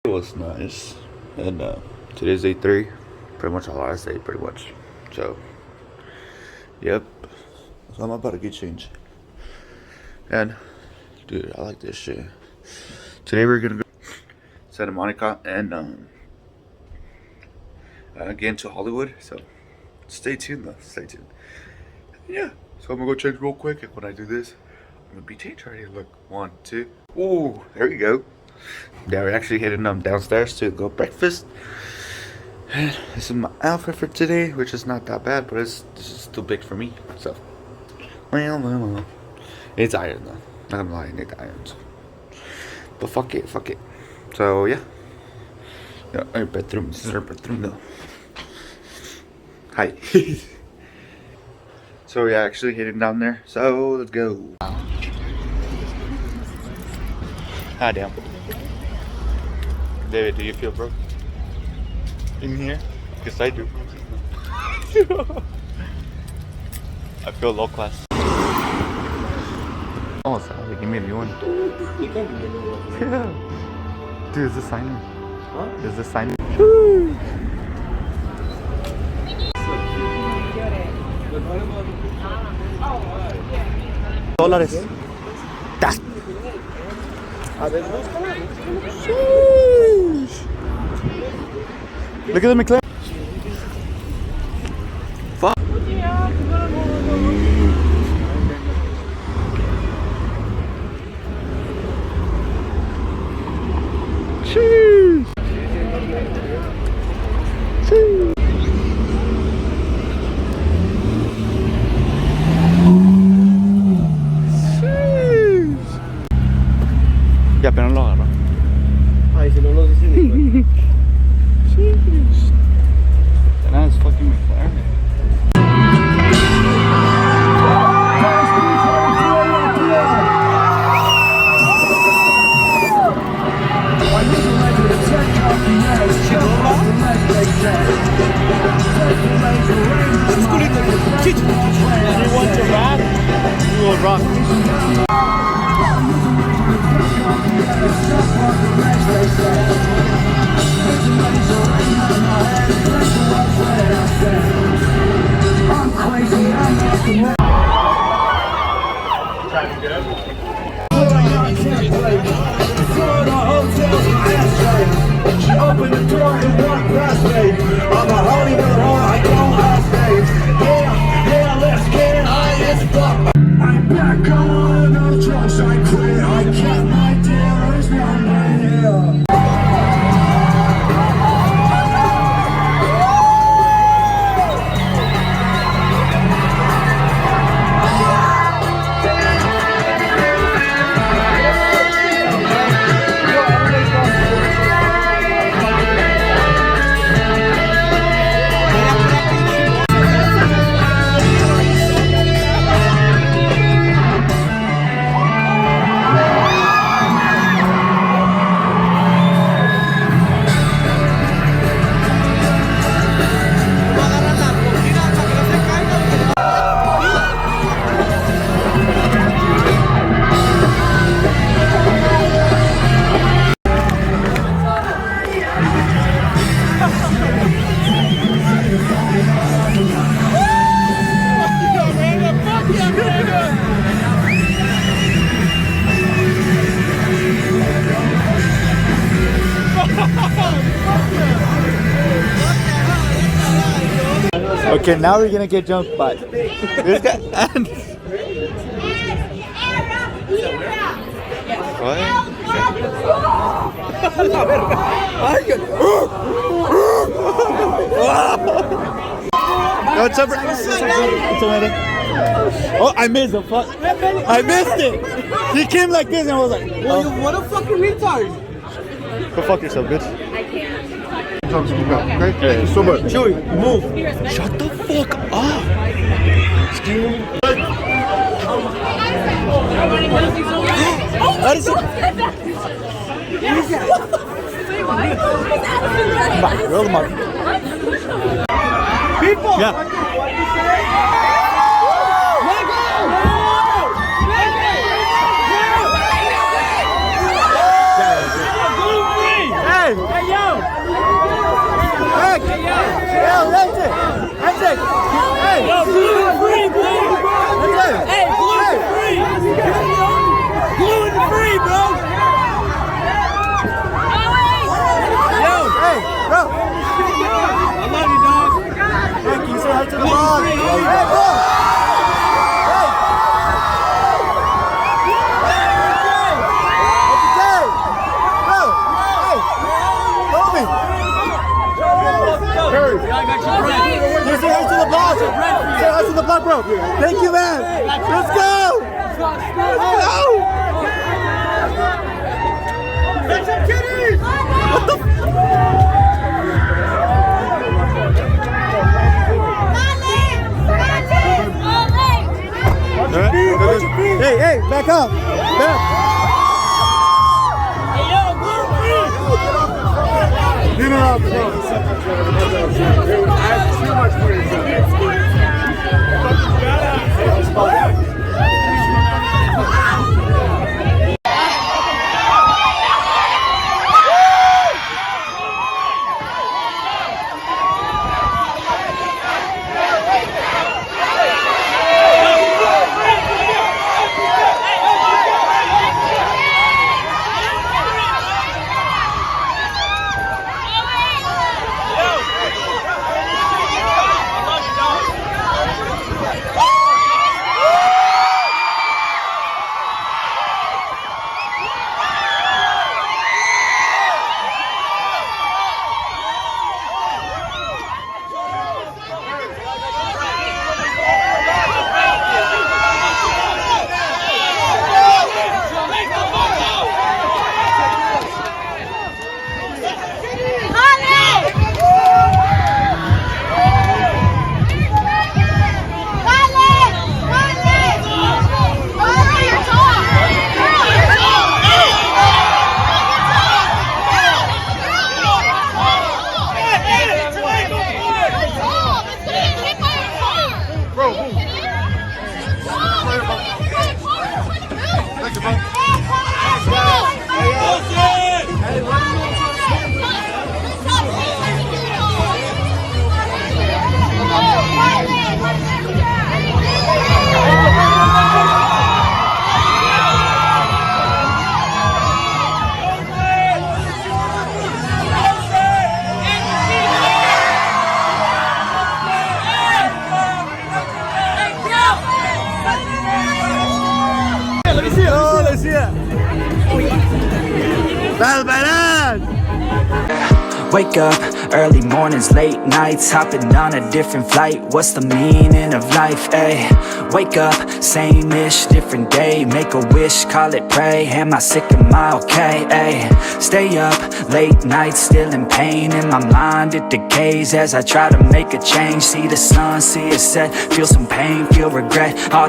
It was nice. And today's day 3. Pretty much all I say, pretty much. So, yep. So I'm about to get changed. And, dude, I like this shit. Today we're gonna go Santa Monica and again to Hollywood. So, stay tuned though. Stay tuned. Yeah. So I'm gonna go change real quick, and when I do this, I'm gonna be changed already. Look, 1, 2. Ooh, there you go. Yeah, we're actually heading downstairs to go breakfast. And this is my outfit for today, which is not that bad, but this is too big for me. So, well, it's iron though. Not gonna lie, I need the irons. But fuck it. So yeah, our bedroom. This is our bedroom though. Hi. So we're actually heading down there. So let's go. Hi, damn. David, do you feel broke in here? Because I do. I feel low class. Oh, sorry, give me a new one. You can't give me a new one. Yeah. Dude, is this signing? Huh? Is this signing? $. That's look at the McLaren. Fuck. Cheese. Cheese. Ya apenas lo agarro. Ay, si no lo dice ni cuenta. Jeez. That is fucking McLaren. You want to rap? We will rock. Open the door and walk past me. I'm a Hollywood whore, I don't ask names. Yeah, let's get high as fuck. I'm back on the drugs, I quit. I kept my dealer's number, yeah. Okay, now we're gonna get jumped by this guy and what? What's up? Oh, I missed the fuck. I missed it. He came like this and I was like, oh. What a fucking retard! Go fuck yourself, bitch. I can't. Okay? Hey, so much. Chewy, move. Shut the fuck up. Addison. Roll them up. People! Yeah. Hey! block. Hey, bro. Say hi to the block. Say hi to the block, bro. Thank you, man. Let's go. Let's go. Get some kitties. What the? Hey, back up. Back. Get her off the phone. I have too much for you. Wake up, early mornings, late nights, hopping on a different flight. What's the meaning of life, ayy? Wake up, same-ish, different day. Make a wish, call it pray. Am I sick, am I okay, ayy? Stay up, late nights, still in pain. In my mind, it decays as I try to make a change. See the sun, see it set, feel some pain, feel regret. All the